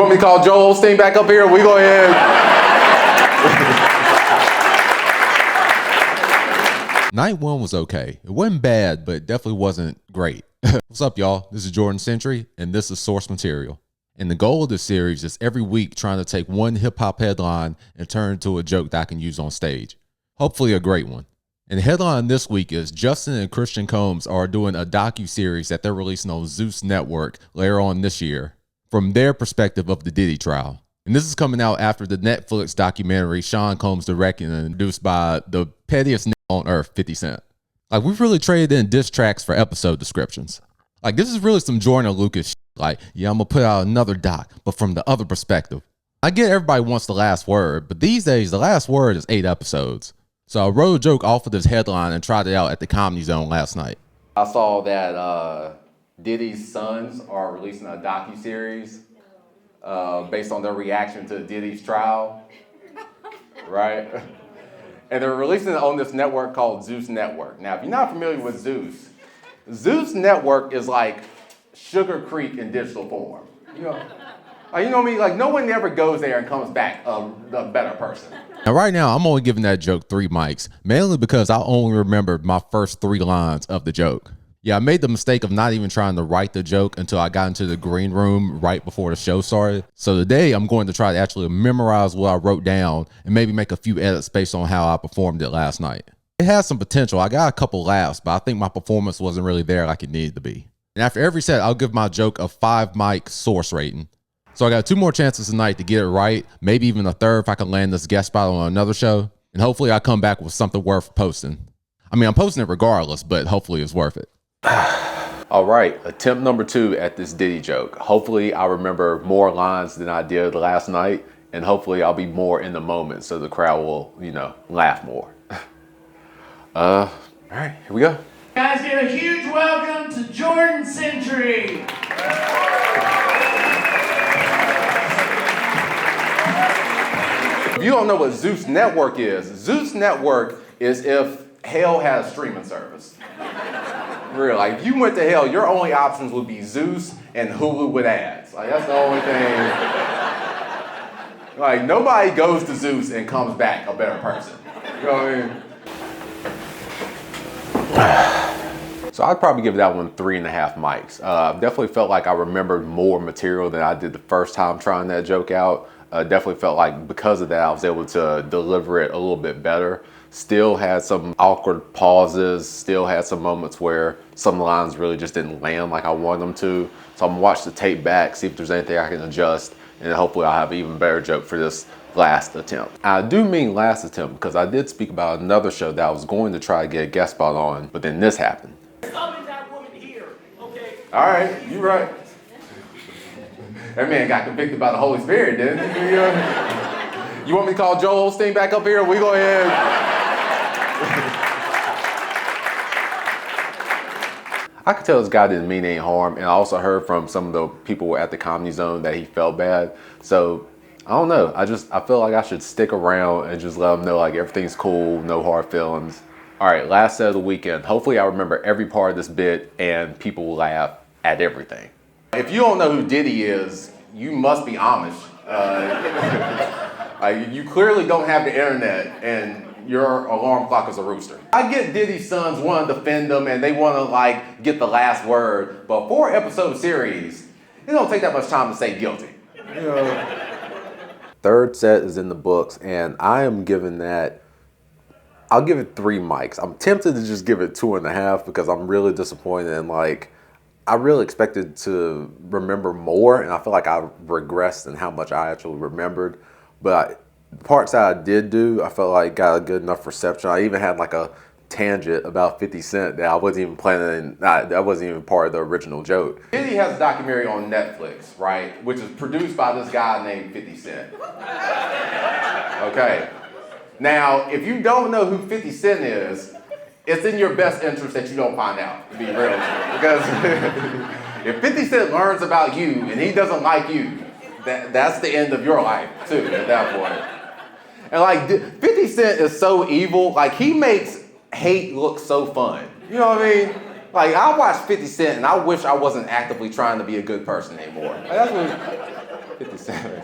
want me to call Joel Osteen back up here? We go ahead. Night one was okay. It wasn't bad, but it definitely wasn't great. What's up, y'all? This is Jordan Century, and this is Source Material. And the goal of this series is every week trying to take one hip-hop headline and turn it into a joke that I can use on stage. Hopefully a great one. And the headline this week is Justin and Christian Combs are doing a docuseries that they're releasing on Zeus Network later on this year from their perspective of the Diddy trial. And this is coming out after the Netflix documentary Sean Combs directed and produced by the pettiest nigga on earth, 50 Cent. Like, we've really traded in diss tracks for episode descriptions. Like, this is really some Jordan Lucas shit. Like, yeah, I'm gonna put out another doc, but from the other perspective. I get everybody wants the last word, but these days the last word is 8 episodes. So I wrote a joke off of this headline and tried it out at the Comedy Zone last night. I saw that Diddy's sons are releasing a docuseries based on their reaction to Diddy's trial, right? And they're releasing it on this network called Zeus Network. Now, if you're not familiar with Zeus, Zeus Network is like Sugar Creek in digital form. You know what I mean? Like, no one ever goes there and comes back a better person. Now, right now, I'm only giving that joke 3 mics, mainly because I only remembered my first 3 lines of the joke. Yeah, I made the mistake of not even trying to write the joke until I got into the green room right before the show started. So today, I'm going to try to actually memorize what I wrote down and maybe make a few edits based on how I performed it last night. It has some potential. I got a couple laughs, but I think my performance wasn't really there like it needed to be. And after every set, I'll give my joke a 5 mic source rating. So I got 2 more chances tonight to get it right, maybe even a third if I can land this guest spot on another show. And hopefully I come back with something worth posting. I mean, I'm posting it regardless, but hopefully it's worth it. All right, attempt number 2 at this Diddy joke. Hopefully I remember more lines than I did last night, and hopefully I'll be more in the moment so the crowd will, laugh more. All right, here we go. Guys, give a huge welcome to Jordan Century. If you don't know what Zeus Network is if hell has streaming service. Real, like, if you went to hell, your only options would be Zeus and Hulu with ads. Like, that's the only thing. Like, nobody goes to Zeus and comes back a better person. You know what I mean? So I'd probably give that one 3.5 mics. Definitely felt like I remembered more material than I did the first time trying that joke out. Definitely felt like because of that, I was able to deliver it a little bit better. Still had some awkward pauses, still had some moments where some lines really just didn't land like I wanted them to. So I'm gonna watch the tape back, see if there's anything I can adjust, and hopefully I'll have an even better joke for this last attempt. I do mean last attempt because I did speak about another show that I was going to try to get a guest spot on, but then this happened. Summon that woman here, okay? All right, you're right. That man got convicted by the Holy Spirit, didn't he? You want me to call Joel Osteen back up here? We go ahead. I could tell this guy didn't mean any harm, and I also heard from some of the people at the Comedy Zone that he felt bad. So I don't know. I feel like I should stick around and just let them know like everything's cool, no hard feelings. All right, last set of the weekend. Hopefully I remember every part of this bit and people will laugh at everything. If you don't know who Diddy is, you must be Amish. You clearly don't have the internet and your alarm clock is a rooster. I get Diddy's sons want to defend them and they want to like get the last word, but 4-episode series, it don't take that much time to say guilty. You know? Third set is in the books and I am giving that, I'll give it 3 mics. I'm tempted to just give it 2.5 because I'm really disappointed and like, I really expected to remember more and I feel like I regressed in how much I actually remembered. But the parts that I did do, I felt like got a good enough reception. I even had like a tangent about 50 Cent that I wasn't even planning, that wasn't even part of the original joke. Diddy has a documentary on Netflix, right? Which is produced by this guy named 50 Cent. Okay. Now, if you don't know who 50 Cent is, it's in your best interest that you don't find out, to be real. Because if 50 Cent learns about you and he doesn't like you, that's the end of your life, too, at that point. And like, 50 Cent is so evil, like he makes hate look so fun. You know what I mean? Like, I watch 50 Cent and I wish I wasn't actively trying to be a good person anymore. Like, 57.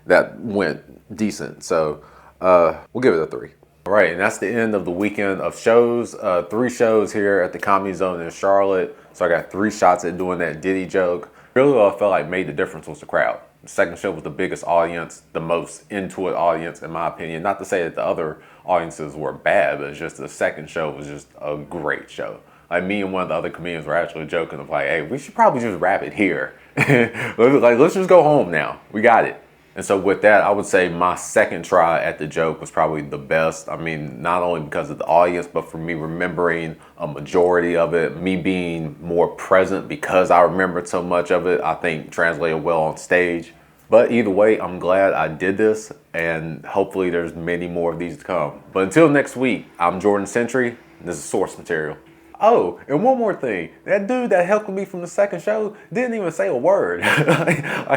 That went decent, so we'll give it a 3. All right, and that's the end of the weekend of shows. 3 shows here at the Comedy Zone in Charlotte. So I got 3 shots at doing that Diddy joke. Really what I felt like made the difference was the crowd. The second show was the biggest audience, the most into it audience, in my opinion. Not to say that the other audiences were bad, but it's just the second show was just a great show. Like me and one of the other comedians were actually joking of like, hey, we should probably just wrap it here. Like, let's just go home now. We got it. And so with that, I would say my second try at the joke was probably the best. I mean, not only because of the audience, but for me remembering a majority of it, me being more present because I remembered so much of it, I think translated well on stage. But either way, I'm glad I did this, and hopefully there's many more of these to come. But until next week, I'm Jordan Century, and this is Source Material. Oh, and one more thing. That dude that helped me from the second show didn't even say a word.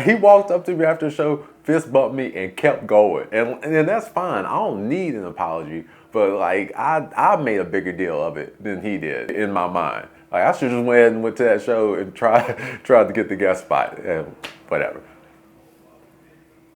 He walked up to me after the show, fist bumped me, and kept going. And that's fine. I don't need an apology, but like I made a bigger deal of it than he did in my mind. Like I should just went to that show and tried to get the guest spot. Whatever.